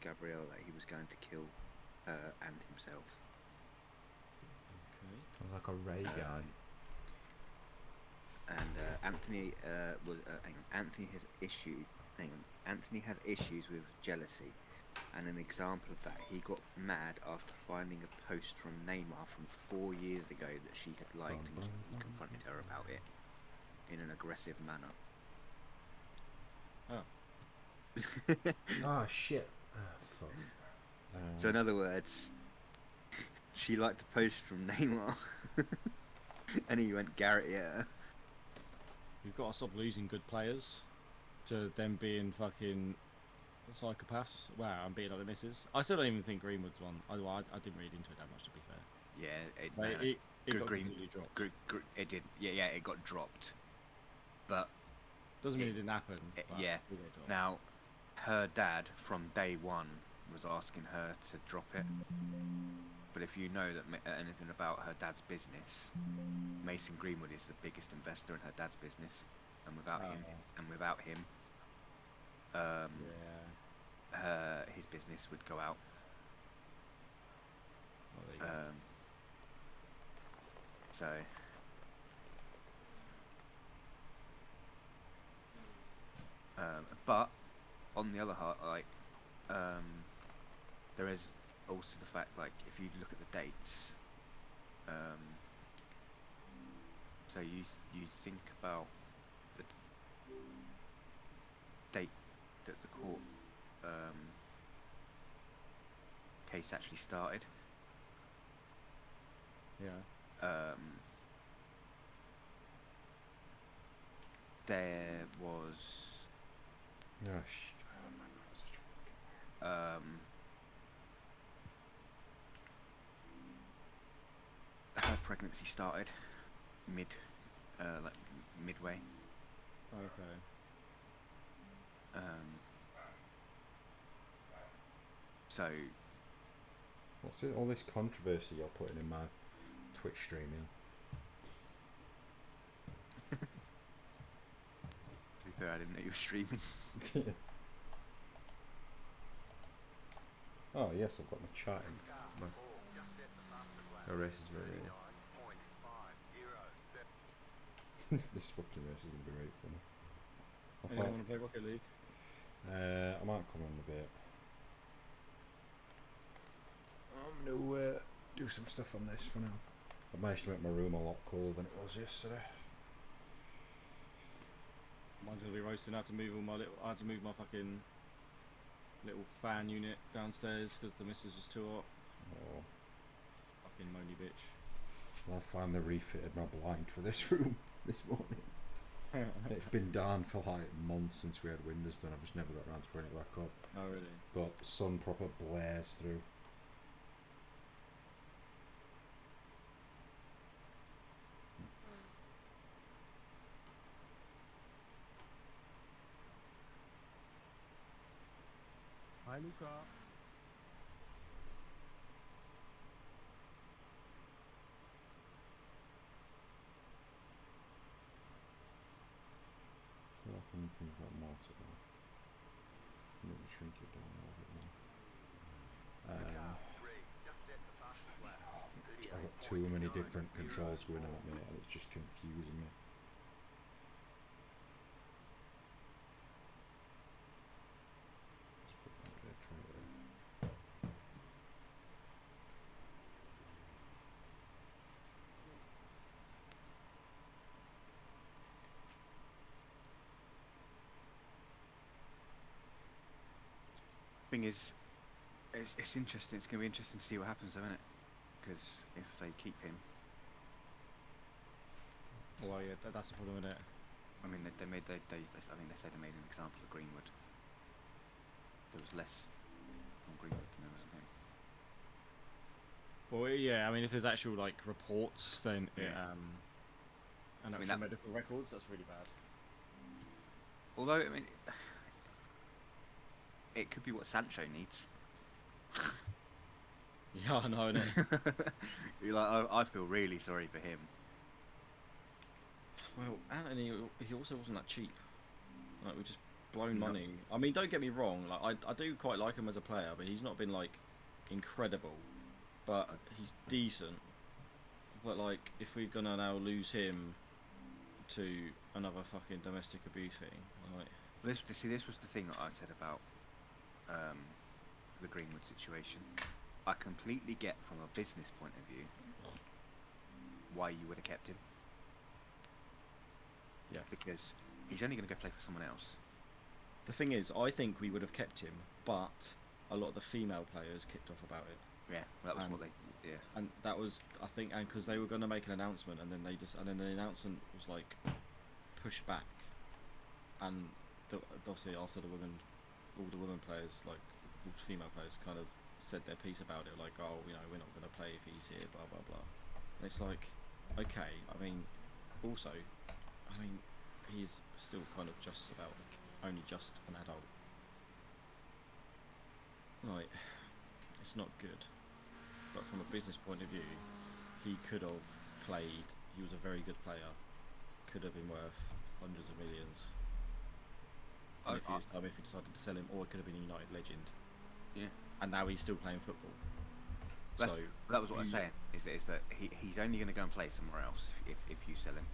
Gabrielle that he was going to kill her and himself. Okay. Sounds like a Ray guy. And Anthony Anthony has Anthony has issues with jealousy, and an example of that, he got mad after finding a post from Neymar from 4 years ago that she had liked, and he confronted her about it in an aggressive manner. Oh. Oh shit! Oh, fuck. So in other words, she liked the post from Neymar, and he went Garrett at her. You've got to stop losing good players to them being fucking psychopaths. Wow, I'm beating up the misses. I still don't even think Greenwood's one. I didn't read into it that much, to be fair. Yeah, It got completely dropped. It did. Yeah, it got dropped. But Doesn't mean it didn't happen. Yeah. Now, her dad from day one was asking her to drop it. But if you know that anything about her dad's business, Mason Greenwood is the biggest investor in her dad's business, and without him, his business would go out. Oh, there you go. So. But on the other hand, there is also the fact, if you look at the dates, so you think about the date that the court case actually started. Yeah. There was. Oh my god, it's such a fucking her pregnancy started midway. Okay. So. What's it? All this controversy you're putting in my Twitch streaming. To be fair, I didn't know you were streaming. Oh yes, I've got my chat in. The race is very real. This fucking race is going to be right funny. Anyone want to play Rocket League? I might come on in a bit. I'm going to do some stuff on this for now. I've managed to make my room a lot cooler than it was yesterday. Mine's gonna be roasting. I had to move my fucking little fan unit downstairs because the missus was too hot. Oh. Fucking moany bitch. Well, I finally refitted my blind for this room this morning. It's been down for like months since we had windows done. I've just never got around to putting it back up. Oh really? But sun proper blares through. Hi, Luca. I feel like I need things like more to left. Maybe shrink it down a little bit more. I've got too many different controls going on at the minute and it's just confusing me. Let's put that there, try it there. Thing is, it's interesting. It's going to be interesting to see what happens, though, isn't it? Because if they keep him, Well, yeah, that's the problem with it. I mean, I think they said they made an example of Greenwood. There was less on Greenwood than there was on him. Well, yeah. I mean, if there's actual reports, then and actual medical records, that's really bad. Although, I mean, it could be what Sancho needs. Yeah, I know, innit? I feel really sorry for him. Well, Anthony, he also wasn't that cheap. We just blown No. money. I mean, don't get me wrong. Like I do quite like him as a player, but he's not been like incredible. But he's decent. But like, if we're gonna now lose him to another fucking domestic abuse thing, like, This was the thing that I said about the Greenwood situation. I completely get from a business point of view why you would have kept him. Yeah. Because he's only going to go play for someone else. the thing is, I think we would have kept him, but a lot of the female players kicked off about it. Yeah, that was And- what they. Yeah. And that was, I think, and because they were going to make an announcement, and then and then the announcement was like pushed back, and obviously after all the women players, like all the female players, kind of said their piece about it, like, oh, you know, we're not going to play if he's here, blah blah blah. And it's like, okay, I mean, also, I mean, he's still kind of just about only just an adult. Like, it's not good. But from a business point of view, he could have played. He was a very good player. Could have been worth hundreds of millions. And if he decided to sell him, or it could have been a United legend. Yeah. And now he's still playing football. That's, So that was what I was he- saying. Is that he's only going to go and play somewhere else if you sell him,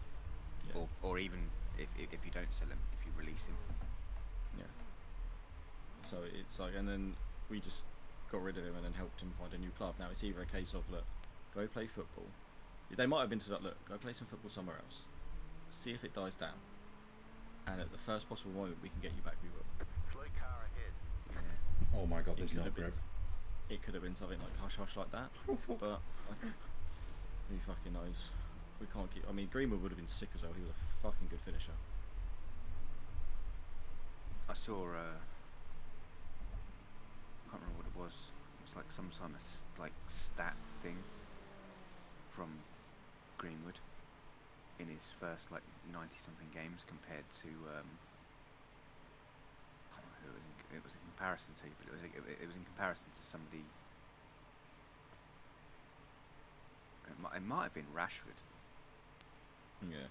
Yeah. or even if you don't sell him, if you release him. Yeah. So it's like, and then we just got rid of him and then helped him find a new club. Now it's either a case of, look, go play football. They might have been to that, look, go play some football somewhere else. See if it dies down. And at the first possible moment we can get you back, we will. Slow car ahead. Yeah. Oh my god, It there's could no have been, grip. it could have been something like hush hush like that. Oh, fuck. But who fucking knows? We can't keep. I mean, Greenwood would have been sick as well. He was a fucking good finisher. I saw. I can't remember what it was. It was like some kind of like stat thing from Greenwood in his first like 90-something games compared to. I can't remember who it was. It was in comparison to, but it was in comparison to somebody. It might have been Rashford. Yeah.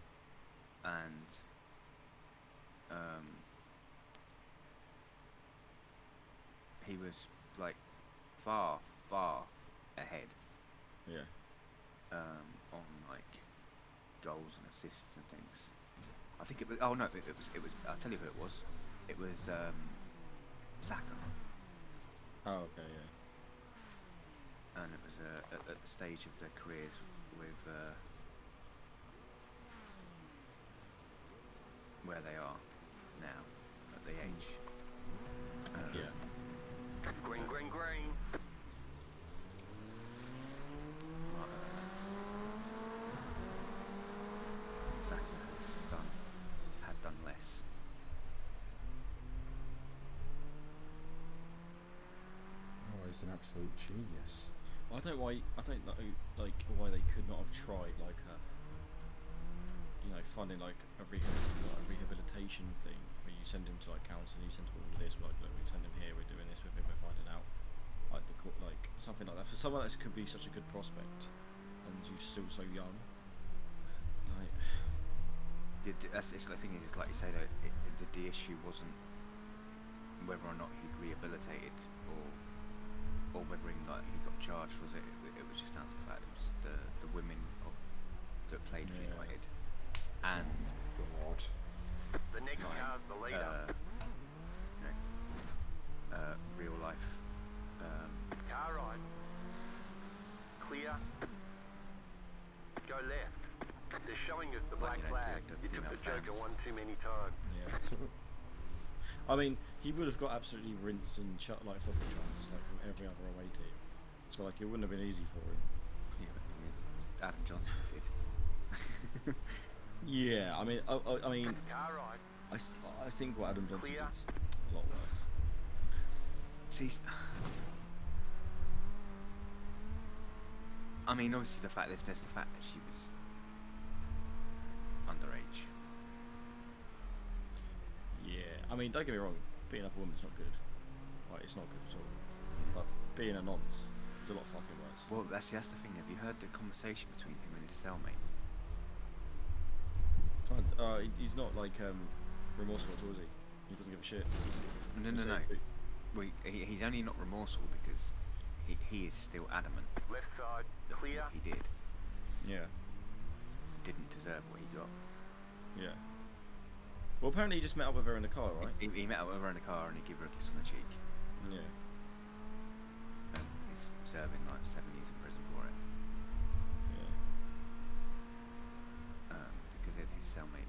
And he was like far ahead Yeah. on like goals and assists and things. I think it was. Oh no, it was. I'll tell you who it was. It was Saka, Oh, okay. Yeah. and it was at the stage of their careers with where they are now at the age. Yeah. Green, green, green. Saka had done less. Oh, he's an absolute genius. I don't know like why they could not have tried like a, you know, funding like a rehabilitation thing where you send him to like counselling, you send him all of this, like, look, we send him here, we're doing this with him, we're finding out, like like something like that for someone that could be such a good prospect, and you're still so young. Like, It's the thing is, it's like you say, that the issue wasn't whether or not he'd rehabilitated or whether he got charged. Was it? It was just down to the fact it was the women that played for Yeah. United and God. The next car's the leader. real life. Car right. Clear. Go left. They're showing us the black you know, flag. the You took female the Joker fans. one too many times. yeah. So, I mean, he would have got absolutely rinsed and like football chance, like from every other away team. So like, it wouldn't have been easy for him. Yeah, but Adam Johnson did. Yeah, I mean, I mean, Car right. I think what Adam Johnson Clear. did a lot worse. See, I mean, obviously there's the fact that she was underage. Yeah, I mean, don't get me wrong, beating up a woman's not good. Like, it's not good at all. But being a nonce is a lot fucking worse. Well, that's the thing. Have you heard the conversation between him and his cellmate? He's not like remorseful, at all, is he? He doesn't give a shit. No, He no, no. said- Well, he's only not remorseful because he is still adamant Left side, that clear. what he did Yeah. didn't deserve what he got. Yeah. Well, apparently he just met up with her in the car, right? He met up with her in the car and he gave her a kiss on the cheek. Yeah. And he's serving like 7 years in prison for it. Yeah. Because his cellmate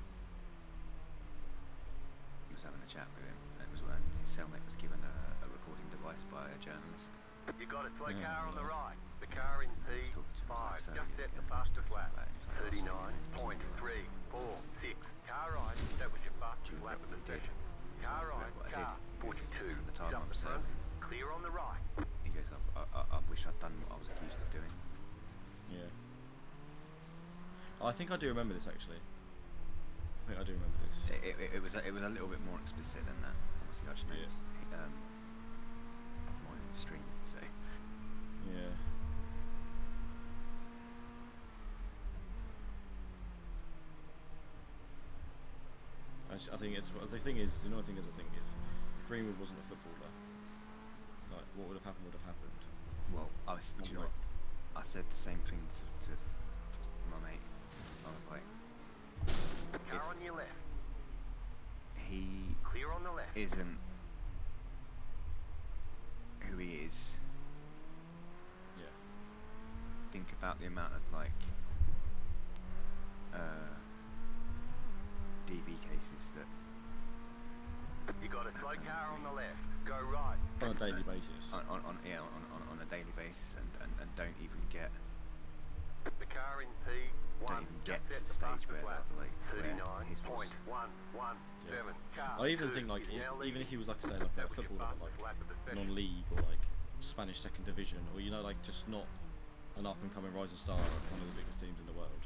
he was having a chat with him. And it was when his cellmate was given a recording device by a journalist. You got a slow Yeah, car on the nice. right. The car in He was talking to him P5. like so, Just yeah, set the yeah, fastest talking lap. about it. He was like, "Oh, so you know, 39.346. Car right. That was your fastest Do you lap of the regret what you did? session. Car Do you right. regret what I Car did? 42. From the time Jump I the was front. serving. Clear on the right. He goes, I wish I'd done what I was accused of doing. Yeah. I think I do remember this actually. I think I do remember this. It was a little bit more explicit than that. Obviously, I just know Yeah. it's more extreme. So Yeah. I think it's the thing is the annoying thing is I think if Greenwood wasn't a footballer, like what would have happened. well, do you know what? I said the same thing to my mate. I was like, Car on your left. he Clear on the left. isn't who he is. Yeah. Think about the amount of like DV cases that You got a slow car on the left. Go right. On a daily basis. on a daily basis and don't even get The car in P1. don't even get Just to set the stage the fastest where lap. like where his was 39.117. Car I even two think like is now even if leading. he was like say like That a was your footballer but fastest like lap of the session. non-league or like Spanish second division or you know like just not an up and coming rising star at one of the biggest teams in the world.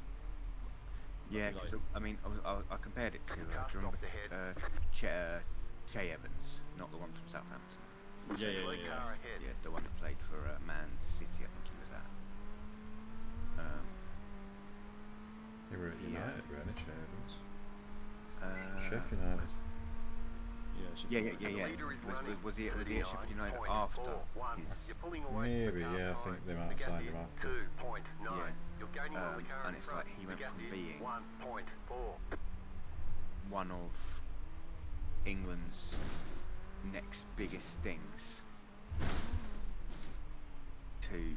yeah, Like- because I mean I compared it to do you Car remember stopped ahead. Che Evans, not the one from Southampton. Yeah. Slow car ahead. Yeah, the one that played for Man City, I think he was at. They were at Yeah. United, weren't they, Che Evans? Uh, Sheffield United. Yeah. The leader is running. Was he at Sheffield United after 39.41. his? You're pulling away Maybe, from the yeah, I car think behind. they might have The gap signed is him after. 2.9. Yeah. You're gaining on the car And in it's front. like he The went gap from is being 1.4. one of England's next biggest things to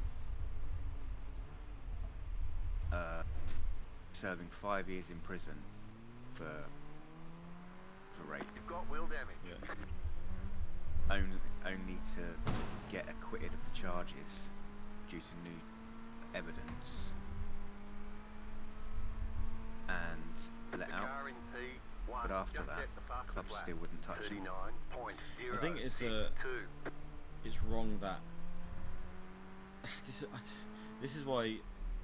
serving 5 years in prison for rape, You've got wheel damage. Yeah. only to get acquitted of the charges due to new evidence and let The out. car in P1. But after Just that, set the fastest clubs lap. still wouldn't touch him. 39.062. I think it's wrong that this is why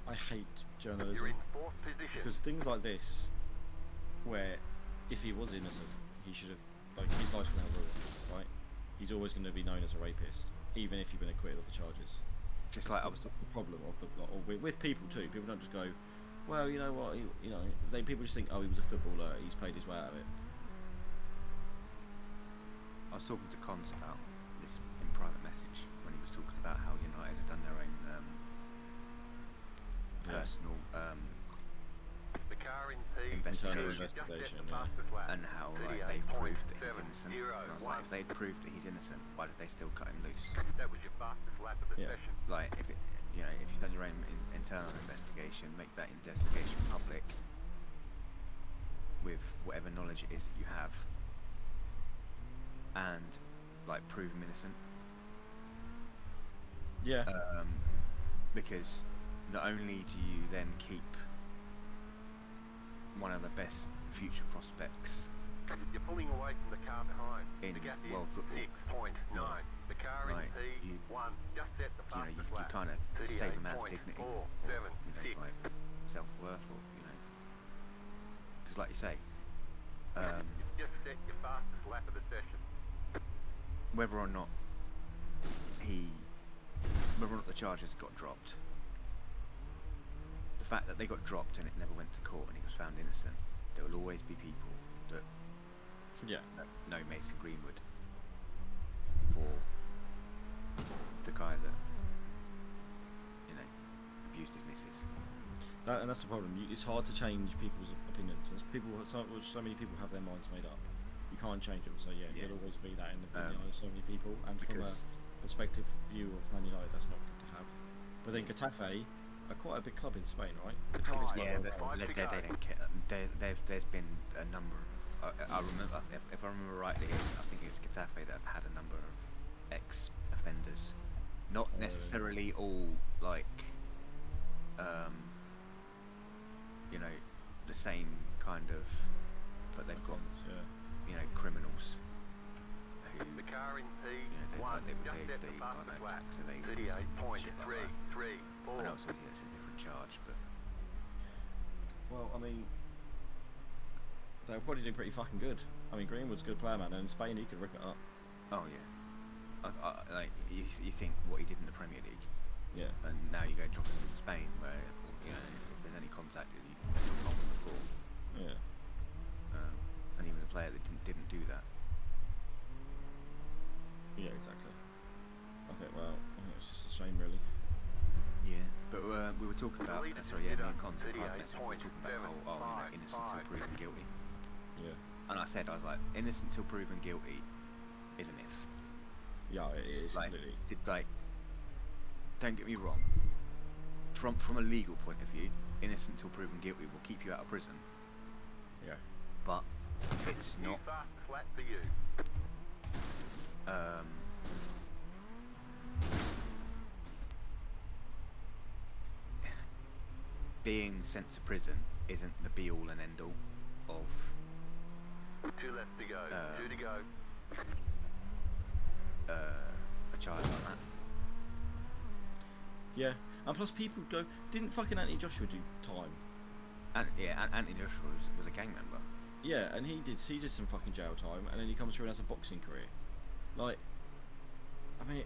I hate journalism. You're in fourth position. Because things like this, where if he was innocent, he should have, like, his life's now ruined, right? He's always going to be known as a rapist, even if you've been acquitted of the charges. Just like I was. That's the problem of the, or with people too. People don't just go, well, you know what, people just think, oh, he was a footballer, he's played his way out of it. I was talking to Cons about this in private message when he was talking about how United had done their own personal The car in Internal P2. Just set investigation, the yeah. fastest lap. and how like they proved that he's innocent. And I was like, if they'd proved that he's innocent, why did they still cut him loose? That was your fastest lap of the Yeah. session. Like if it, if you've done your own internal investigation, make that investigation public with whatever knowledge it is that you have, and like prove him innocent. Yeah. Because not only do you then keep one of the best future prospects You're pulling away from the car behind. in The gap is world football, 6.9. The car Right, in P1. Just set the fastest you lap. kind of save a man's dignity, or 38.476. like self-worth, or because like you say, You've just set your fastest lap of the session. whether or not the charges got dropped, the fact that they got dropped and it never went to court and he was found innocent, there will always be people that Yeah. no Mason Greenwood for the guy that abused his missus. And that's the problem. It's hard to change people's opinions. As so many people have their minds made up. You can't change them. So yeah, Yeah. there'll always be that in the eye of so many people. And from a Because perspective view of Man United, that's not good to have. But then Getafe are quite a big club in Spain, right? Getafe's quite yeah, well known. they don't care. There's been a number of. I remember, if I remember rightly, I think it's Getafe that have had a number of ex-offenders. Not Oh, necessarily all like, the same kind of, but they've got Yeah. criminals who The car in they P1 they just they at they the like bus flat. tax evasion and shit like that. 38.334. I know it's a different charge, but Well, I mean, they'll probably do pretty fucking good. I mean, Greenwood's a good player, man, and in Spain he could rip it up. oh yeah, like you think what he did in the Premier League, Yeah. and now you go drop him in Spain, where if there's any contact, you drop him on the floor. Yeah. And he was a player that didn't do that. Yeah, exactly. I think it's just a shame, really. Yeah, but we were talking about me and Cons in private message, we were talking about innocent till proven guilty. Yeah. And I was like, innocent till proven guilty is a myth. Yeah, it is Like, completely. don't get me wrong. From a legal point of view, innocent till proven guilty will keep you out of prison, Yeah. but it's New not. fast flat for you. Being sent to prison isn't the be all and end all of 2 left to go. 2 to go. a charge like that. Yeah. And plus, people go, didn't fucking Anthony Joshua do time? And Anthony Joshua was a gang member. Yeah, and he did some fucking jail time, and then he comes through and has a boxing career. Like, I mean,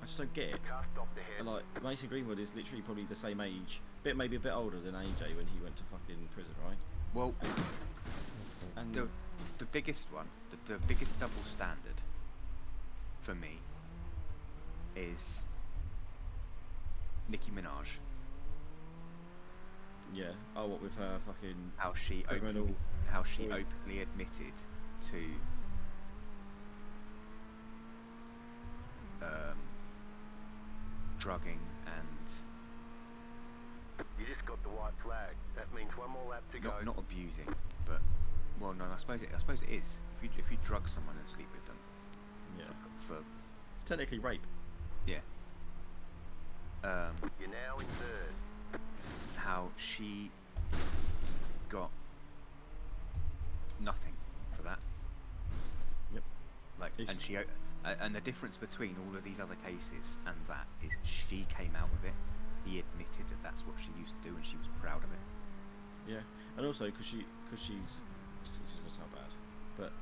I just don't get it. Cast off the head. And, like, Mason Greenwood is literally probably the same age, maybe a bit older than AJ when he went to fucking prison, right? Well, And the biggest one, the biggest double standard for me is Nicki Minaj. yeah, what with her fucking How she criminal story. openly admitted to drugging and You just got the white flag. That means 1 more lap to go. not abusing, but well, no, I suppose it is. If you drug someone and sleep with them, Yeah, for technically rape. yeah, You're now in 3rd. how she got nothing for that. Yep. Like, It's- and and the difference between all of these other cases and that is she came out with it. He admitted that that's what she used to do, and she was proud of it. Yeah, and also because she's this is gonna sound bad, but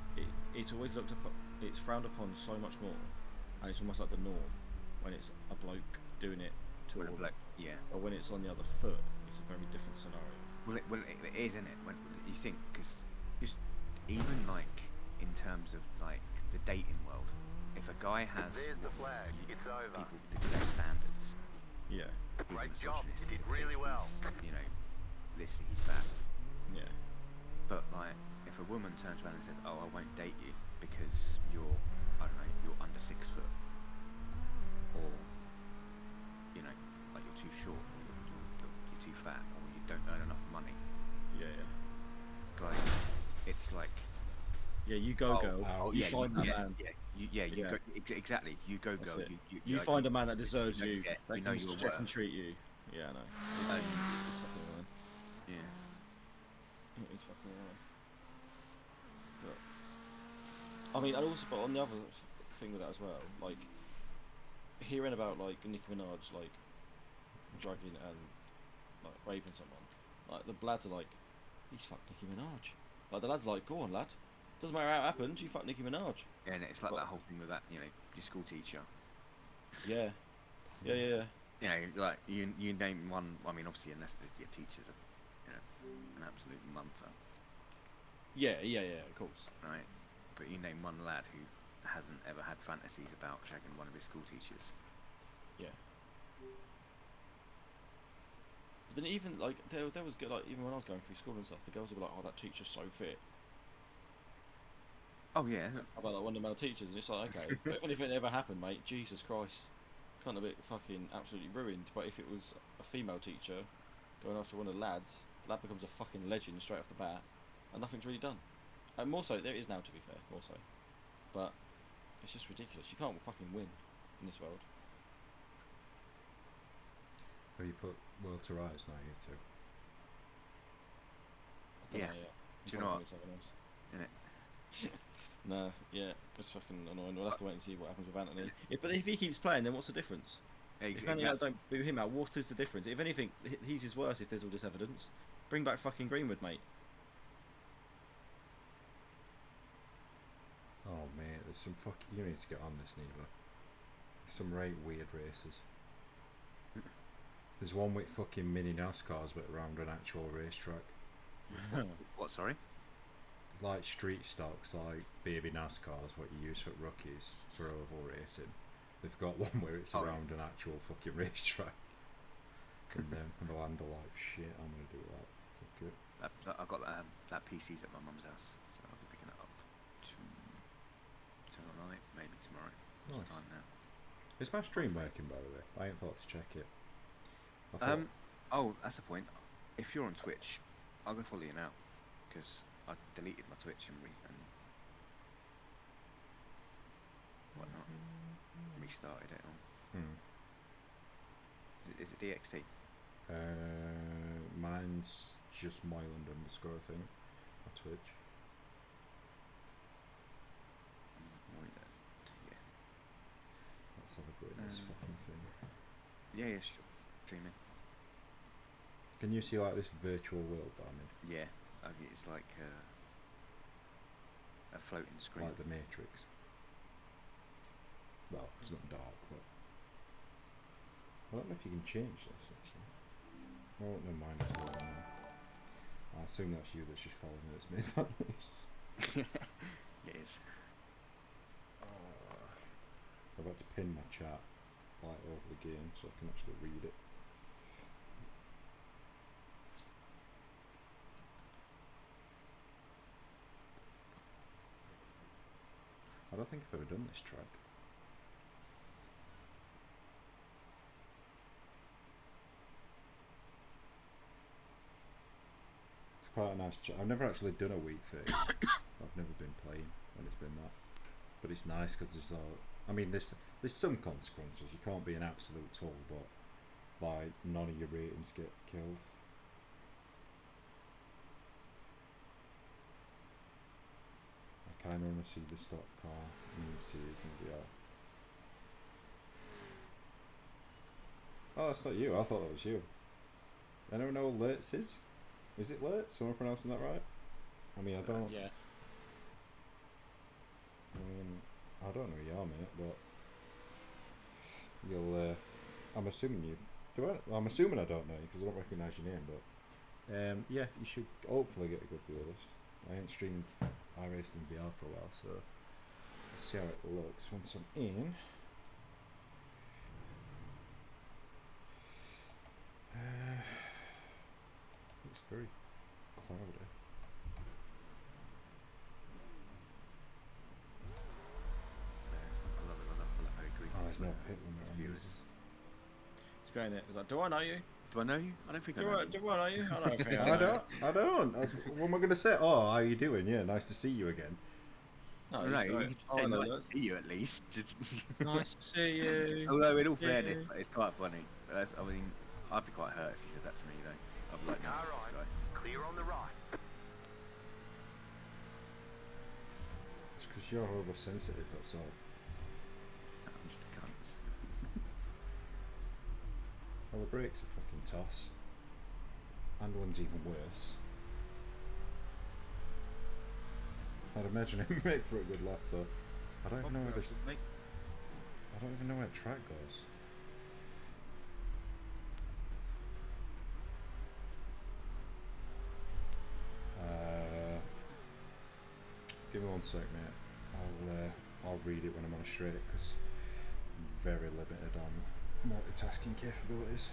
it's always looked upon, it's frowned upon so much more, and it's almost like the norm when it's a bloke doing it to a When a woman, bloke- yeah. or when it's on the other foot, it's a very different scenario. Well, it is, isn't it? When you think, because just even like in terms of like the dating world, if a guy has There's the what flag. It's over. people declare standards, Yeah, he's a Great job. misogynist, You he's did a really pig, well. he's, this, he's that. yeah, But like, if a woman turns around and says, "Oh, I won't date you because you're, I don't know, you're under 6 foot," or like you're too short, or you're too fat, or you don't earn enough money, yeah. like it's like, Yeah, you go, oh, girl. oh, you yeah, find that yeah, man. you Yeah. go exactly. You go, That's girl. it. You You like, find a man that deserves you know, you. yeah, That you know can your check worth. and treat you. Yeah, I know. It's And- fucking annoying. Yeah. It is fucking annoying. But, I mean, and also, but on the other thing with that as well, like hearing about like Nicki Minaj like drugging and like raping someone, like the lads are like, he's fucked Nicki Minaj. Like the lads are like, go on, lad. Doesn't matter how it happened, you fucked Nicki Minaj. Yeah, and it's like But- that whole thing with that, your school teacher. Yeah. Yeah. Like you name one. I mean, obviously, unless your teacher's an absolute munter, Yeah, of course. right? but you name one lad who hasn't ever had fantasies about shagging one of his school teachers. Yeah. But then even like there was good, like even when I was going through school and stuff, the girls would be like, "Oh, that teacher's so fit." Oh yeah. About like one of the male teachers, and it's like, okay, but if anything ever happened, mate, Jesus Christ, kind of bit fucking absolutely ruined. But if it was a female teacher going after one of the lads, the lad becomes a fucking legend straight off the bat, and nothing's really done. And more so, there is now, to be fair, more so, but it's just ridiculous. You can't fucking win in this world. Have you put World to Rise now, you two? I don't Yeah. know yet. Do you know what? Innit? No, yeah, it's fucking annoying. We'll have to wait and see what happens with Anthony. But if he keeps playing, then what's the difference? If Anthony don't boot him out, what is the difference? If anything, he's his worse if there's all this evidence. Bring back fucking Greenwood, mate. Oh mate, there's some you need to get on this, Neva. There's some right weird races. There's one with fucking mini NASCARs but around an actual racetrack. What? Sorry. Like street stocks, like baby NASCARs, what you use for rookies for oval racing. They've got one where it's around an actual fucking racetrack. And the land are like, shit, I'm gonna do that. Fuck it. I've got that PC's at my mum's house, so I'll be picking it up tonight, maybe tomorrow. It's Nice. time now. Is my stream working, by the way? I ain't thought to check it. I thought, Oh, that's the point. If you're on Twitch, I'll go follow you now, because I deleted my Twitch and whatnot. Restarted it all. Is it DXT? mine's just Myland _ thing on Twitch. Yeah. Let's have a go at this fucking thing. Yeah, sure. Streaming. Can you see like this virtual world that I'm in? Yeah, it's like a floating screen. Like the Matrix. Well, it's not dark, but I don't know if you can change this actually. Oh, never mind. It's not on there. I assume that's you that's just following me that's made that noise. It is. I'm about to pin my chat like over the game so I can actually read it. I don't think I've ever done this track. It's quite a nice track. I've never actually done a week 30. I've never been playing when it's been that. But it's nice because there's I mean, there's some consequences. You can't be an absolute tool, but like none of your ratings get killed. I kind of want to see the stock car mini series in VR. Oh, that's not you. I thought that was you. Anyone know what Lurtz is? Is it Lurtz? Am I pronouncing that right? I mean, I don't. Yeah. I don't know who you are, mate, but you'll. I'm assuming you. I'm assuming I don't know you because I don't recognise your name, but yeah, you should hopefully get a good view of this. I ain't streamed iRacing in VR for a while, so let's see how it looks once I'm in. It's very cloudy. Oh, there's no pit limit on Viewers. these. He's going there. He's like, do I know you? Do I know you? I don't think I Do know I, you. do I know you? I don't think I don't. What am I going to say? Oh, how are you doing? Yeah, nice to see you again. No, No, he's you like, could oh, say I know nice that. to see you at least. Nice to see you. Although in all Yeah. fairness, it's quite funny. I mean, I'd be quite hurt if you said that to me though. I'd be like, no, fuck this guy. Clear on the right. It's because you're oversensitive, that's all. I'm just a cunt. Well, the brakes are fucking toss. Handling's even worse. I'd imagine it'd make for a good laugh though. I don't even know where this. I don't even know where track goes. Give me one sec, mate. I'll read it when I'm on a straight because I'm very limited on multitasking capabilities.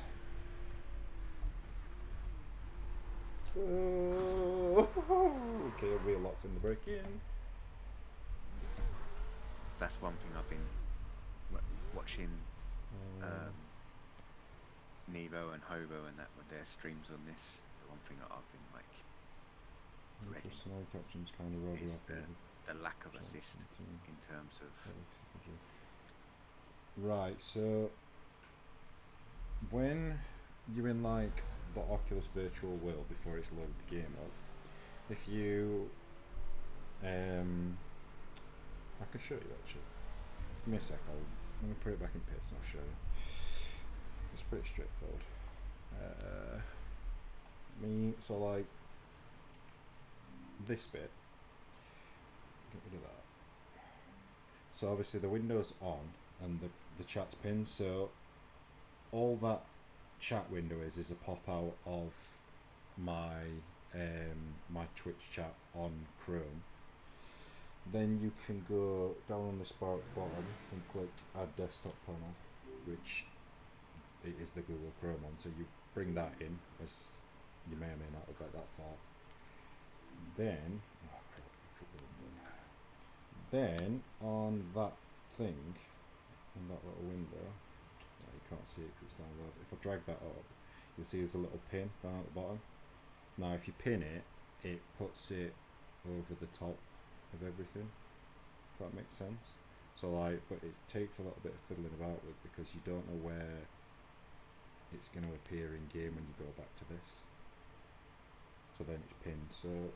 Oh, okay, real locked in the break in. That's one thing I've been watching. Nevo and Hobo and that with their streams on this. The one thing that I've been like dreading Interesting. All captions kind of roll is up. the lack of assist in terms of. Right, so when you're in like the Oculus virtual world before it's loaded the game up, if you I can show you actually. Give me a sec, let me put it back in paste and I'll show you. It's pretty straightforward. So like this bit, get rid of that. So obviously the window's on and the chat's pinned, so all that chat window is a pop out of my my Twitch chat on Chrome. Then you can go down on this bar at the bottom and click add desktop panel, which it is the Google Chrome one, so you bring that in, as you may or may not have got that far. Then, oh crap, then on that thing, in that little window, you can't see it because it's down low. If I drag that up, you'll see there's a little pin down at the bottom. Now if you pin it, it puts it over the top of everything, if that makes sense. So like, but it takes a little bit of fiddling about with because you don't know where it's going to appear in game when you go back to this. So then it's pinned. So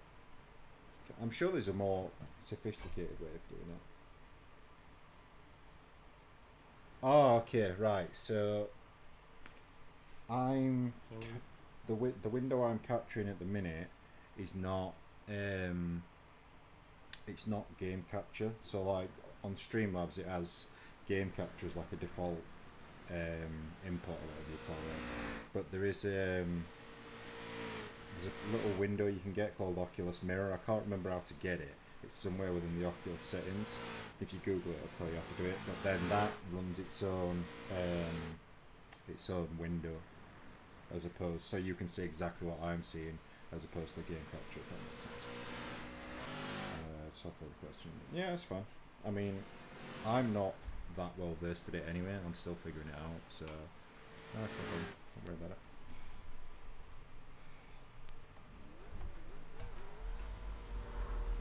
I'm sure there's a more sophisticated way of doing it. Oh, okay, right. So I'm the window I'm capturing at the minute is not it's not game capture. So like on Streamlabs it has game capture as like a default input or whatever you call it. But there's a little window you can get called Oculus Mirror. I can't remember how to get it. It's somewhere within the Oculus settings. If you Google it, it'll tell you how to do it. But then that runs its own window, as opposed, so you can see exactly what I'm seeing, as opposed to the game capture. If that makes sense. Software question. Yeah, it's fine. I mean, I'm not that well versed at it anyway. I'm still figuring it out. So, no, it's no problem. Don't worry about it.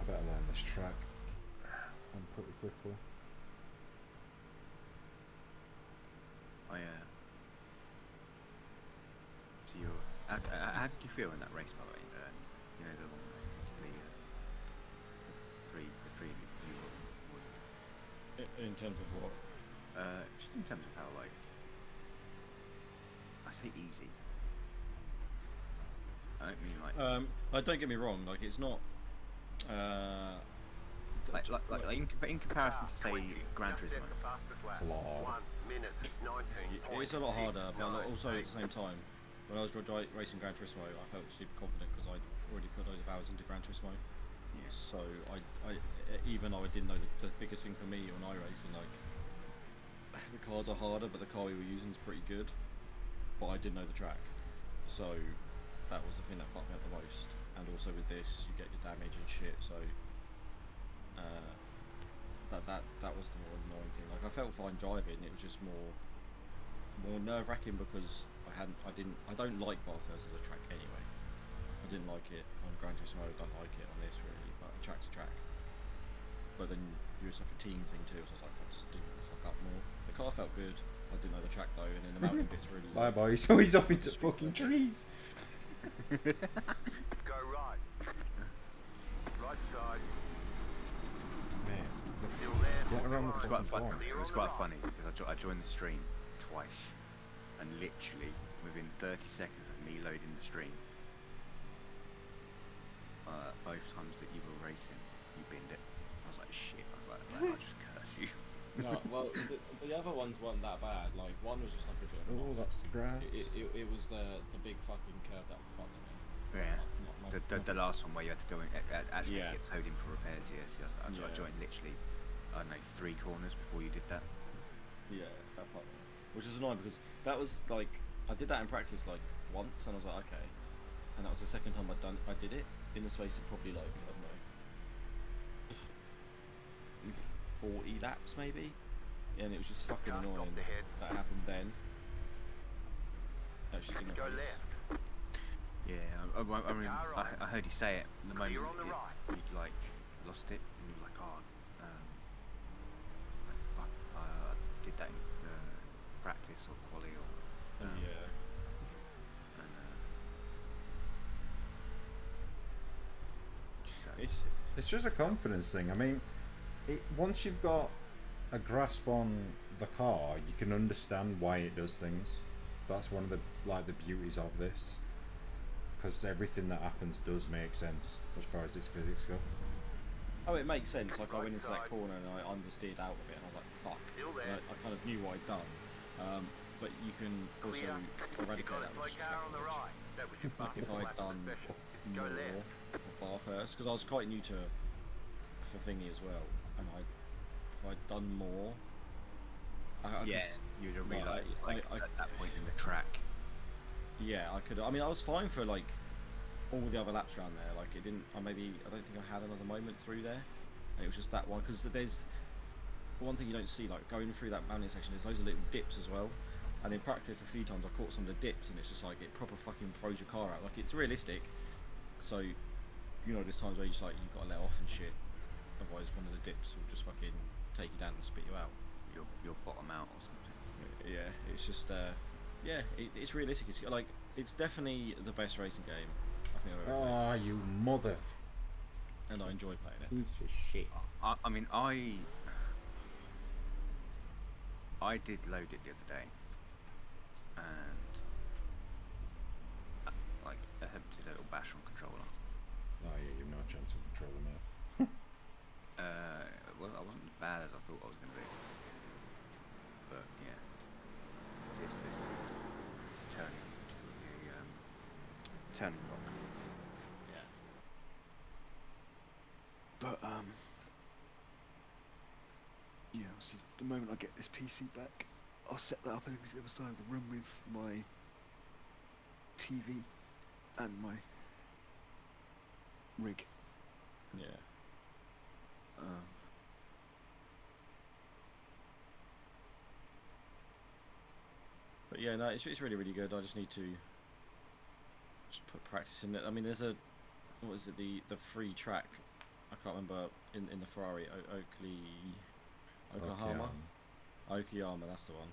I better learn this track and pretty quickly. So you, how did you feel in that race, by the way? You know, the three of you were. In terms of what? Just in terms of how, like, I say easy. I don't mean like. Don't get me wrong. Like, it's not. In comparison to say Gran Turismo. It's a lot harder. 1 minute 19. It's a lot harder, but also at the same time, when I was racing Gran Turismo, I felt super confident because I'd already put loads of hours into Gran Turismo. Yeah. So I even though I didn't know the biggest thing for me on iRacing, like the cars are harder, but the car we were using is pretty good. But I didn't know the track, so that was the thing that fucked me up the most. And also with this, you get your damage and shit. So that was the more annoying thing. Like I felt fine driving, it was just more nerve-wracking because I don't like Bathurst as a track anyway. I didn't like it on Gran Turismo, I don't like it on this really, but a track's a track. But then it's like a team thing too, so I was like, I'll just do the fuck up more. The car felt good, I didn't know the track though, and then the mountain bit's really Bye bye, so he's off into fucking trees. Go right. Right side. Man, Still there. get around the It was quite fucking fun. corner. It was quite funny because I joined the stream twice, and literally within 30 seconds of me loading the stream, both times that you were racing, you binned it. I was like, shit. I was like, I'll just curse you. No, well, the other ones weren't that bad. Like one was just like a bit. Oh, that's the grass. It was the big fucking curve that fucked me. Yeah. Not The last one where you had to go in, actually Yeah. get towed in for repairs. Yes. I Yeah. joined literally I don't know, 3 corners before you did that. Yeah, that part. Which is annoying because that was like I did that in practice like once, and I was like, okay, and that was the second time I did it in the space of probably like I don't know, 40 laps maybe, and it was just fucking Just annoying off the head. that happened then. Actually, in the Go race. left. Yeah, I mean, Car right. I heard you say it the Clear moment on the right. you'd like lost it, and you were like, oh, like, fuck, I did that in practice or quali or Yeah. and It's It's just a confidence thing. I mean, once you've got a grasp on the car, you can understand why it does things. That's one of the beauties of this, because everything that happens does make sense as far as its physics go. Oh, it makes sense. Like I went into that corner and I understeered out of it, and I was like, "Fuck!" Still And there. I kind of knew what I'd done. But you can also Clear. You eradicate got a that slow with just car track on the knowledge. right. That was your Like if fastest I'd lap of done the session. Go more left. of bar first, because I was quite new to for thingy as well, and if I'd done more, I yeah, could, you'd have like, realised like I- at that point in the track. yeah, I could. I mean, I was fine for like all the other laps around there. Like it didn't. I don't think I had another moment through there. And it was just that one because there's one thing you don't see, like going through that mountain section. There's loads of little dips as well. And in practice, a few times I caught some of the dips, and it's just like it proper fucking throws your car out. Like it's realistic. So, you know, there's times where you just like you've got to let off and shit. Otherwise, one of the dips will just fucking take you down and spit you out. You'll bottom out or something. Yeah, it's just yeah, it's realistic. It's like it's definitely the best racing game I think I've ever played, Oh, you mother and I enjoy playing it. piece of shit. I mean, I did load it the other day, and like attempted a little bash on controller. Oh yeah, you've no chance of controlling it. Well, I wasn't as bad as I thought I was going to be, but yeah, it's this turning the turning rock. Yeah. But yeah, obviously, the moment I get this PC back, I'll set that up over the other side of the room with my TV and my rig. Yeah. But yeah, no, it's really really good. I just need to just put practice in it. I mean, there's a what is it the free track? I can't remember in the Ferrari Oklahoma. Okayama, that's the one.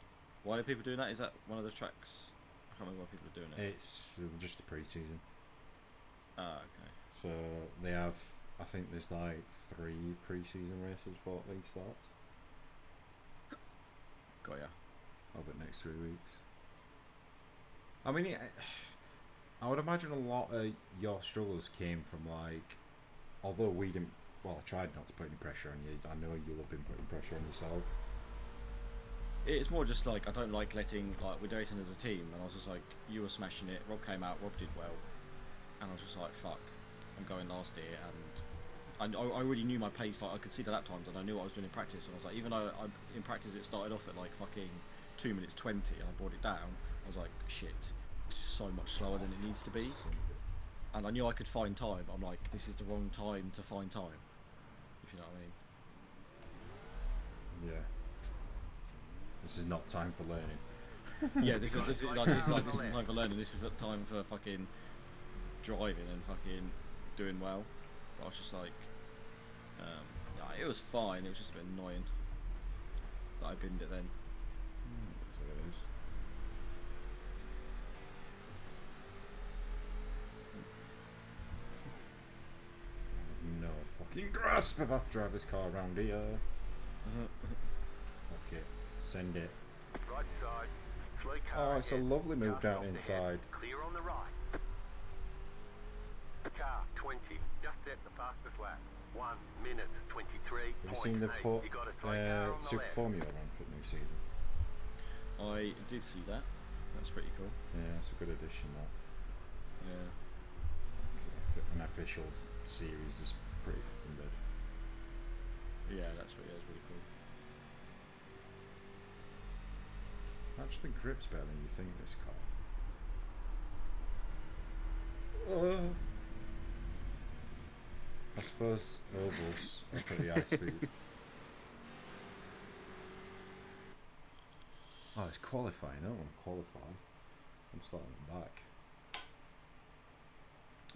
Why are people doing that? Is that one of the tracks? I can't remember why people are doing it. It's just a pre-season. Ah, okay. So they have, I think there's like 3 pre-season races before the league starts Got ya. over the next 3 weeks. I mean, I would imagine a lot of your struggles came from like, although we didn't, well, I tried not to put any pressure on you. I know you'll have been putting pressure on yourself. It's more just like I don't like letting like we're racing as a team, and I was just like you were smashing it. Rob came out, Rob did well, and I was just like fuck, I'm going last here, and I already knew my pace. Like I could see the lap times, and I knew what I was doing in practice. And I was like, even though in practice it started off at like fucking 2 minutes 20, and I brought it down, I was like shit, it's so much slower than it needs to be. And I knew I could find time. I'm like, this is the wrong time to find time, if you know what I mean. Yeah. This is not time for learning. Yeah, this isn't time for learning. This is time for fucking driving and fucking doing well. But I was just like, yeah, it was fine. It was just a bit annoying that I binned it then. That's what it is. No fucking grasp if I have to drive this car around here. Okay, send it. Right side. Slow car Oh, it's a ahead. lovely move Just down off the head. inside. Clear on the right. Car 20. Just set the fastest lap. 1 minute 23. Have you seen the put You got a slow car on the Super left. Formula on for the new season? I did see that. That's pretty cool. Yeah, it's a good addition. That Yeah. an official series is pretty fucking good. Yeah, that's what. Yeah, it's really cool. Actually, grip's better than you think. This car. I suppose ovals are pretty high speed. Oh, it's qualifying. I don't want to qualify. I'm starting back.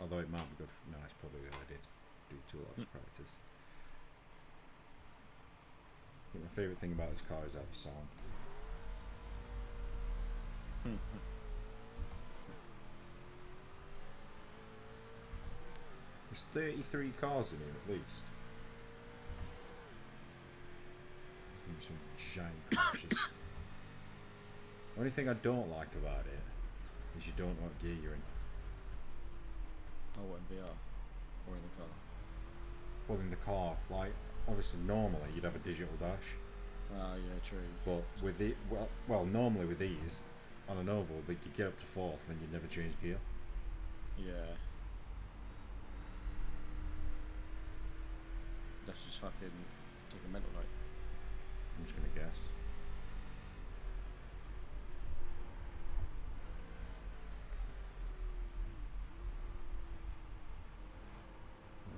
Although it might be good. No, it's probably a good idea to do 2 laps practice. I think my favourite thing about this car is that sound. There's 33 cars in here at least. There's going to be some giant crashes. The only thing I don't like about it is you don't know what gear you're in. Oh, what, in VR or in the car? Well, in the car, like obviously normally you'd have a digital dash, Ah, yeah, true. but with the well normally with these on an oval, you get up to 4th and you'd never change gear. Yeah. That's just fucking taking mental like. I'm just gonna guess.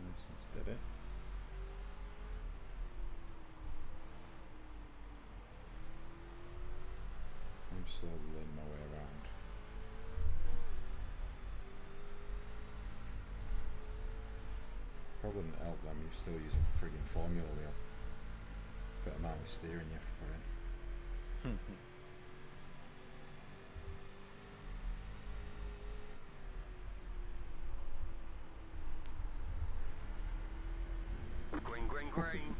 Nice and steady. I'm slowly learning my way around. Probably wouldn't help them, you're still using friggin' formula wheel. For the amount of steering you have to put in. Green, green, green.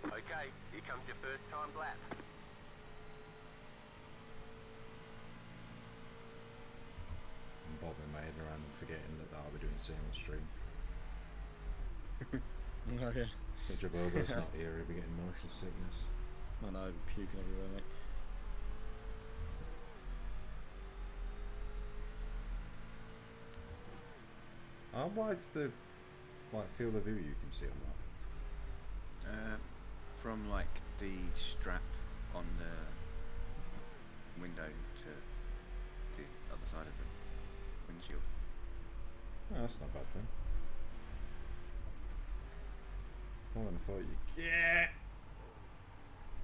Okay, here comes your first time lap. I'm bobbing my head around and forgetting that I'll be doing the same on stream. Oh yeah. But Jabobo's not here, he'll be getting motion sickness. I know, puking everywhere, mate. How wide's the field of view you can see on that? From like the strap on the window to the other side of the windshield. Oh, that's not bad then. More than I thought you get.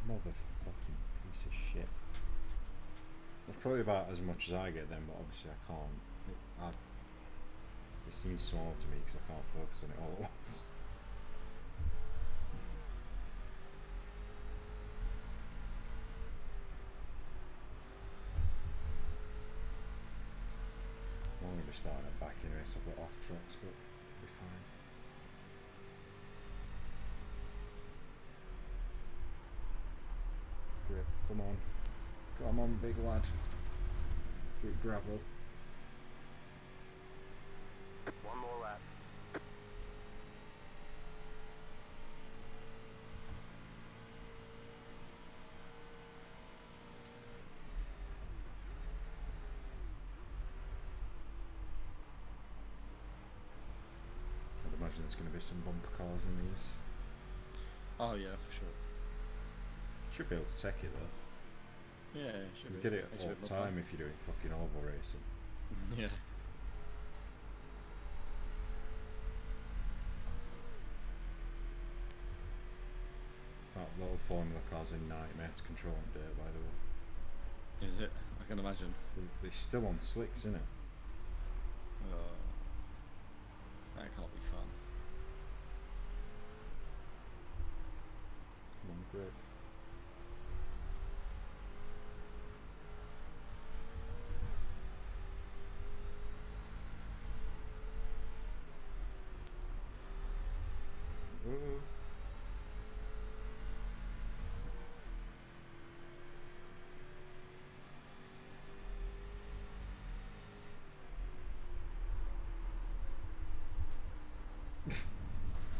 Motherfucking piece of shit. That's probably about as much as I get then, but obviously I can't. It seems small to me because I can't focus on it all at once. I'm going to be starting it back anyway, so I've got off tracks, but it'll be fine. Grip, come on. Come on, big lad. Through gravel. One more lap. I'd imagine there's going to be some bumper cars in these. Oh yeah, for sure. Should be able to take it though. Yeah, should You be. get it Makes all a bit the more time if you're doing fucking oval racing. fun. Yeah. That little Formula car's a nightmare to control on dirt, by the way. Is it? I can imagine. They're still on slicks, isn't it? Oh, that can't be fun. Come on, grip. Ooh.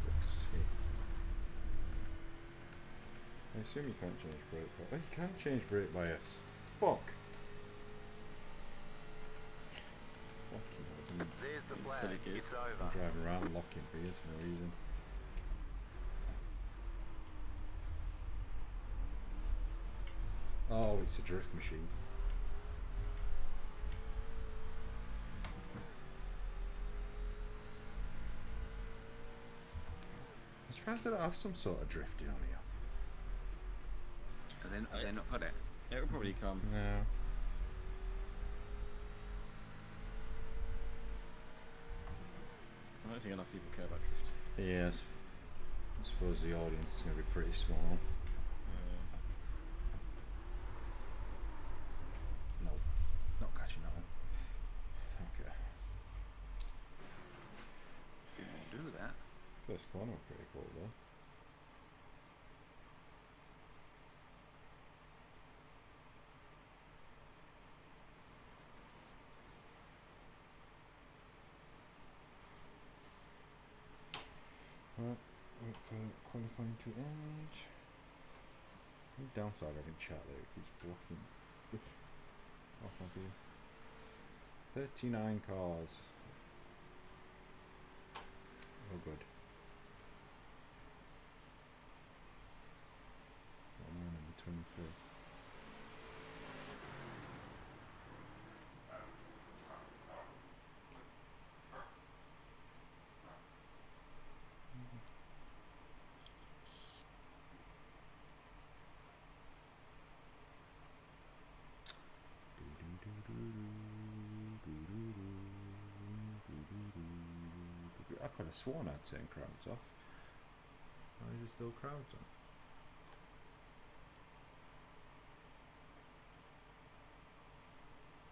Fuck's sake. I assume you can't change brake by... Oh, you can change brake bias. Fuck! Fucking hell. fucking There's the silly flag. geese. It's I'm over. driving around locking beers for no reason. Oh, it's a drift machine. I'm surprised they don't have some sort of drifting on here. And then they're not got it. It'll probably come. No. I don't think enough people care about drift. Yes. I suppose the audience is going to be pretty small. No, not catching that one. Okay. Didn't do that. First corner was pretty cool though. Right, wait for qualifying to end. The downside having chat there, it keeps blocking off my view. 39 cars. Oh good. What am I, number 23? I could have sworn I'd turn crowds off. Why is there still crowds on?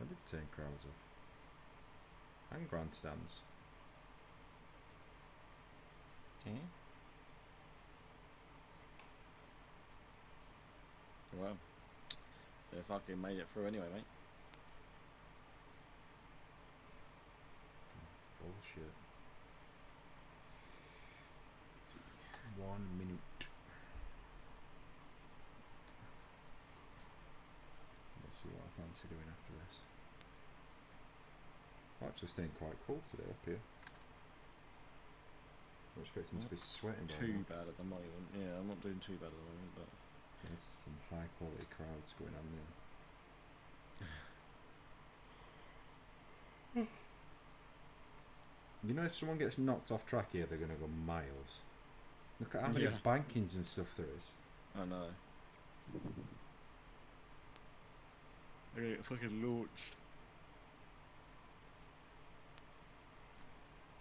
I did turn crowds off. And grandstands. Eh? Well, they fucking made it through anyway, mate. Bullshit. 1 minute. Let's see what I fancy doing after this. I'm actually staying quite cool today up here. I'm expecting to be sweating by Too now. bad at the moment. Yeah, I'm not doing too bad at the moment, but There's some high quality crowds going on there. You know, if someone gets knocked off track here, they're going to go miles. Look at how many Yeah. bankings and stuff there is. I know. They're gonna get fucking launched.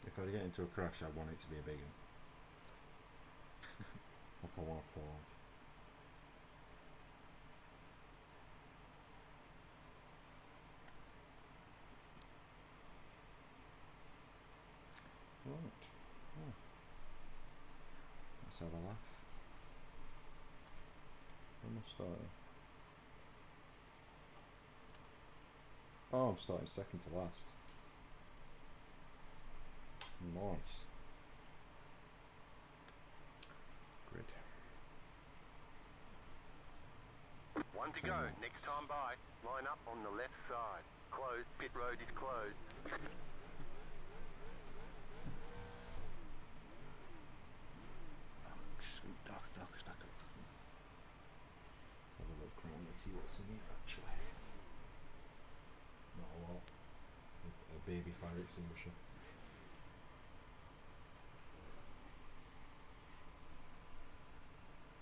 If I get into a crash, I want it to be a big one. Like I want to fall. Right. Oh. Let's have a laugh. When am I starting? Oh, I'm starting second to last. Nice. Grid. One to go. Next time by. Line up on the left side. Closed. Pit road is closed. Sweet dark is back up. Have a look around and see what's in here actually. Not a lot. A baby fire extinguisher.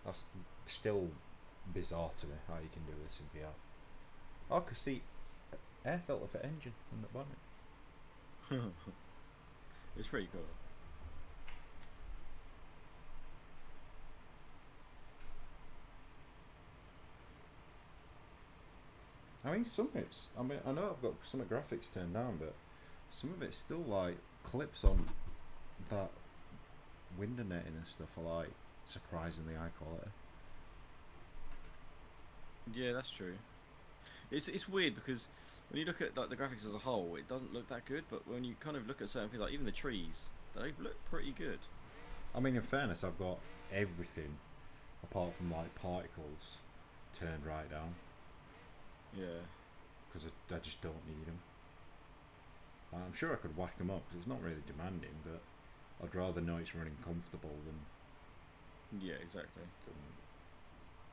That's still bizarre to me how you can do this in VR. Oh, I can see air filter for engine on the bonnet. It's pretty cool. I mean, some of it's. I mean, I know I've got some of the graphics turned down, but some of it's still like clips on that window netting and stuff are like surprisingly high quality. Yeah, that's true. It's weird because when you look at like the graphics as a whole, it doesn't look that good. But when you kind of look at certain things, like even the trees, they look pretty good. I mean, in fairness, I've got everything apart from like particles turned right down Yeah. because I just don't need them. I'm sure I could whack them up because it's not really demanding, but I'd rather know it's running comfortable than Yeah, exactly.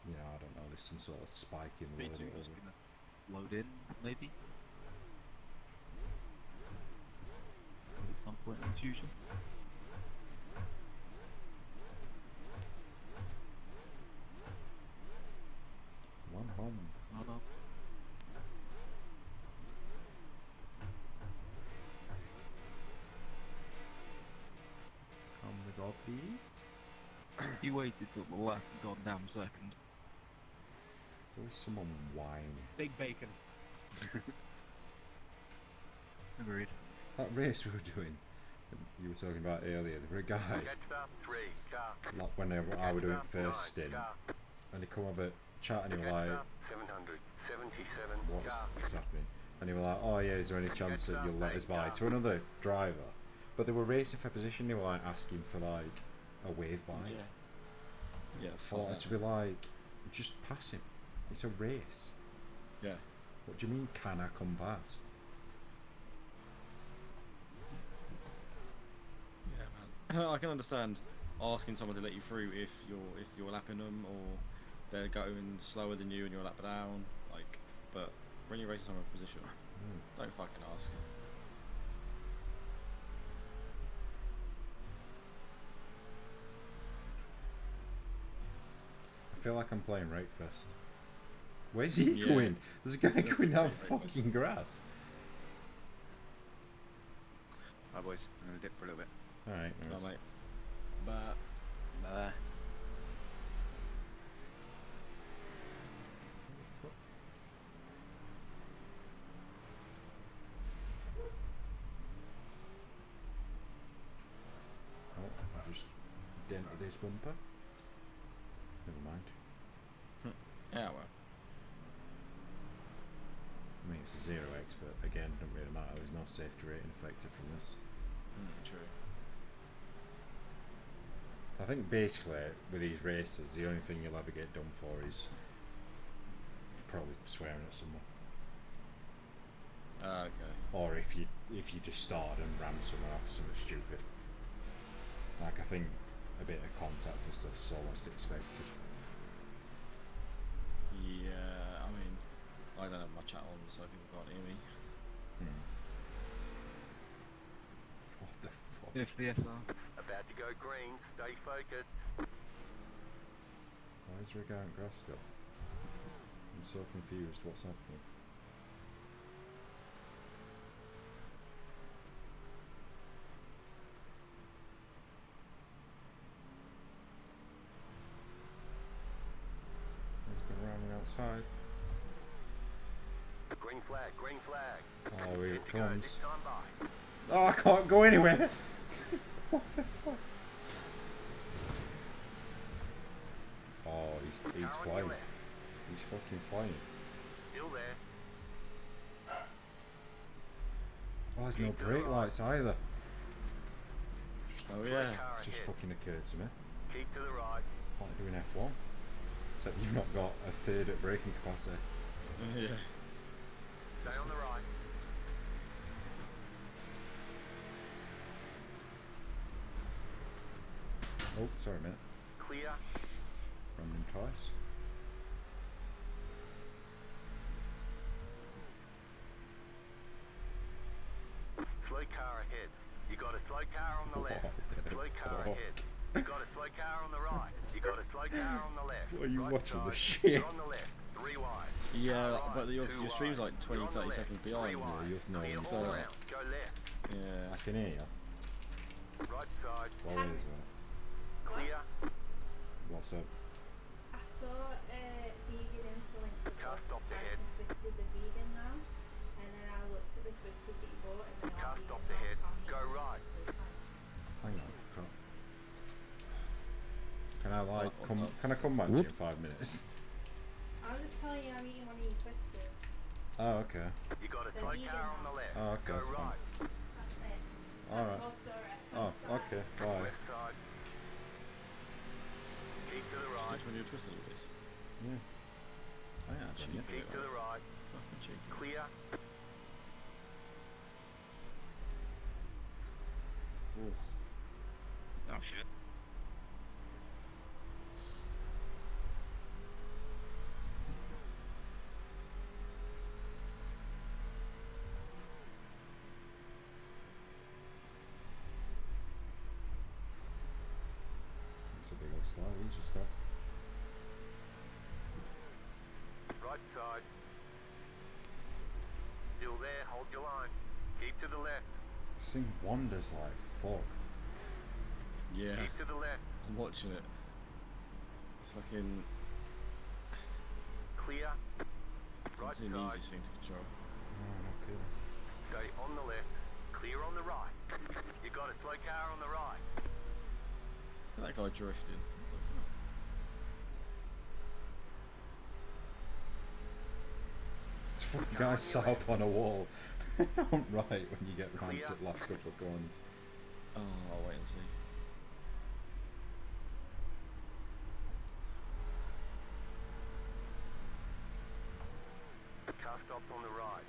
you know, I don't know, there's some sort of spike in load or B2 is whatever. gonna load in, maybe? At some point in the future. One home. I don't know. Come we go, please. You waited till the last goddamn second. There was someone whining. Big bacon. Agreed. That race we were doing, you were talking about earlier, there were a guy, Next up, 3, car. like when I were doing Next up, first stint, 9, car. and he come over chatting, he was Next like, up, 777, what's car. happening? And he was like, oh yeah, is there any chance that you'll let us by? To another driver. But they were racing for position, they were like asking for like a wave by. Yeah, I fuck wanted that. to be like, just pass him. It's a race. Yeah. What do you mean, can I come past? Yeah, man. I can understand asking someone to let you through if you're lapping them or they're going slower than you and you're a lap down. Like, but when you're racing someone in position, don't fucking ask. I feel like I'm playing Rake Fest. Where's he Yeah. going? There's a guy Definitely going down Rake Fest. fucking grass. Right, boys, I'm gonna dip for a little bit. Alright, No, nice. mate. But Bye. Oh, I just dented his bumper. Never mind. yeah, well. I mean, it's a 0x, but again, doesn't really matter. There's no safety rating affected from this. True. I think basically, with these races, the only thing you'll ever get done for is probably swearing at someone. Okay. Or if you just started and rammed someone off for something stupid. Like, I think a bit of contact and stuff's almost expected. Yeah, I mean, I don't have my chat on, so people can't hear me. What the fuck? FBSR. About to go green, stay focused. Why is there a guy on grass still? I'm so confused. What's happening? He's been rounding outside. Green flag, green flag. Oh, here it Good to go, comes. this time by. Oh, I can't go anywhere! What the fuck? Oh, he's Car on your flying. left. He's fucking flying. Still there. Oh, there's no Keep to the brake right. lights either. Oh Brake yeah. car It's just ahead. fucking occurred to me. Keep to the right. Like doing F1. Except you've not got a third at braking capacity. Yeah. Stay on the right. Oh, sorry mate. Clear. Rammed him twice. Slow car ahead. You got a slow car on the left. Slow car ahead. You got a slow car on the right. You got a slow car on the left. What are you Right watching side, this shit? You're on the left. 3 wide. Yeah, Car right, but your 2 stream's wide. like 20, You're on the 30 left. seconds 3 behind. wide. yours no Clear one's all there. around. Go left. Yeah. I can hear you. Right side. What is it? Clear. What's up? I saw vegan influencer Car post stopped that ahead. Franken Twisters are vegan now, and then I looked at the Twisters that he bought and they Car are vegan stopped now, ahead. so I'm Go eating the right. Twisters, thanks. Hang on. Can I like What come? the- Can I come back to you in 5 minutes? I'm just telling you I'm eating one of these Twisters. Oh, okay. You got a They're slow vegan car on now. the left. Oh, okay, Go that's fine. right. That's it. That's Alright. the whole story. Oh, Thanks, bye. okay. Bye. Left side. Keep to the right. Which one you're twisting all this? Yeah. I actually. Keep to the right. Fucking cheeky. Clear. Ooh. Oh shit. It's a big old slide. He's just up. Right side. Still there, hold your line. Keep to the left. This thing wanders like fuck. Yeah, Keep to the left. I'm watching it. It's fucking. Clear. Right It's the side. easiest thing to control. Oh, no kidding. Stay on the left. Clear on the right. You got a slow car on the right. Look at that guy drifting. What the fuck? This fucking guy sat up on a wall. Right when you get ramped at the last couple of corners. Oh, I'll wait and see. Car stops on the right.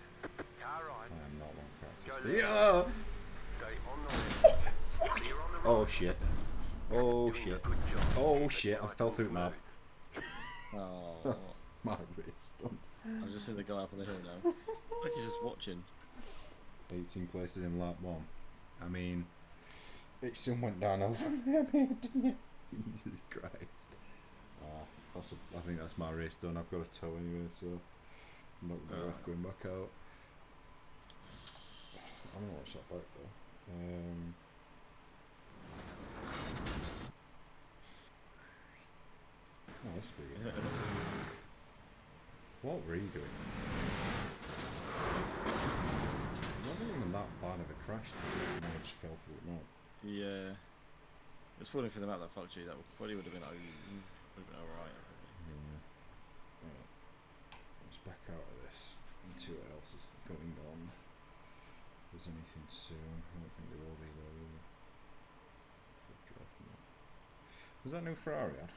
Car right. I am not long Go practiced. left. Yeah! Stay on the left. Clear on the right. Oh shit. Oh Doing a shit. good job. Oh Keep it shit, I nice fell and through the map. smooth. Oh, My wrist done. I've just seen the guy up on the hill now. Like he's just watching. 18 places in lap 1. I mean, it soon went downhill from there, mate, didn't it? Jesus Christ. I think that's my race done. I've got a toe anyway, so I'm not going to have going back out. I'm going to watch that back though. Oh, that's pretty good. What were you doing? It wasn't even that bad of a crash, I just fell through it. No. Yeah. It's falling through the map that fucked you. That probably would have been alright. Yeah. Right. Let's back out of this and see what else is going on. If there's anything soon. I don't think there will be though, will there? Was that new Ferrari ad?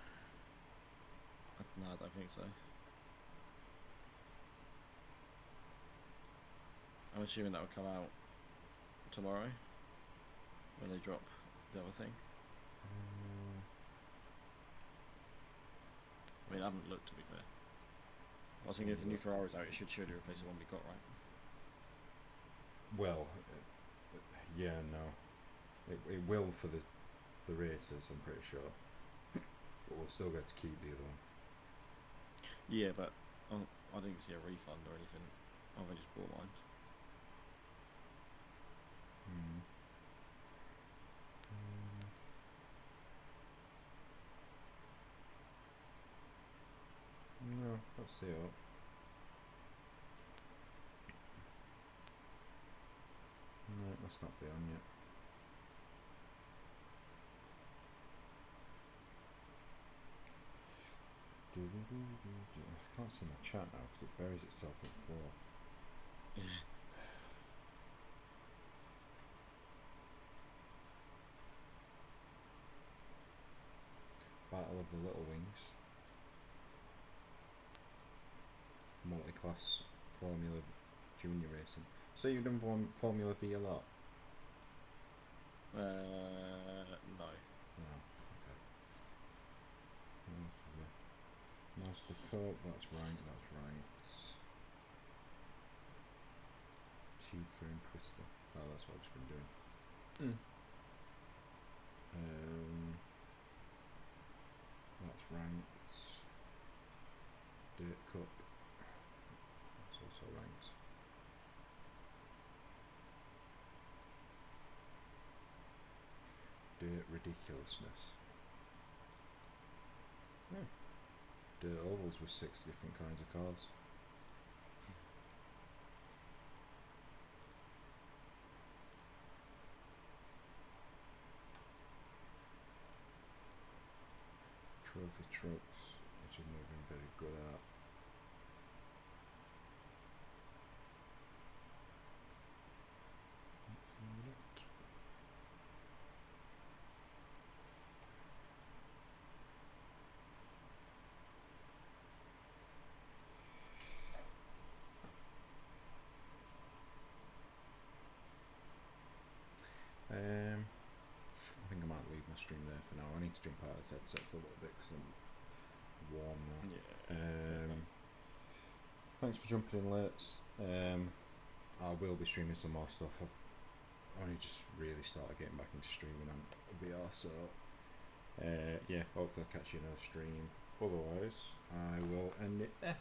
No, I don't think so. I'm assuming that will come out tomorrow when they drop the other thing. I mean, I haven't looked, to be fair. I was thinking if the new Ferrari's out, it should surely replace the one we got, right? Well, yeah, no. It will for the races, I'm pretty sure. But we'll still get to keep the other one. Yeah, but I didn't see a refund or anything. I've only just bought mine. No, let's see it. No, it must not be on yet. I can't see my chat now because it buries itself in the floor. Yeah. Battle of the Little Wings. Multi-class Formula Junior Racing. So you've done Formula V a lot? No. No. Okay. What else is there? Master Cup, that's ranked, Tube frame twister. Oh, that's what I've just been doing. That's ranked. Dirt Cup. That's also ranked. Dirt Ridiculousness. Dirt Ovals with 6 different kinds of cars. Trophy trucks, which I've never been very good at. to jump out of this headset for a little bit because I'm warm now. Yeah. Thanks for jumping in, Lates. I will be streaming some more stuff. I've only just really started getting back into streaming on VR, so yeah, hopefully I'll catch you in another stream. Otherwise, I will end it there.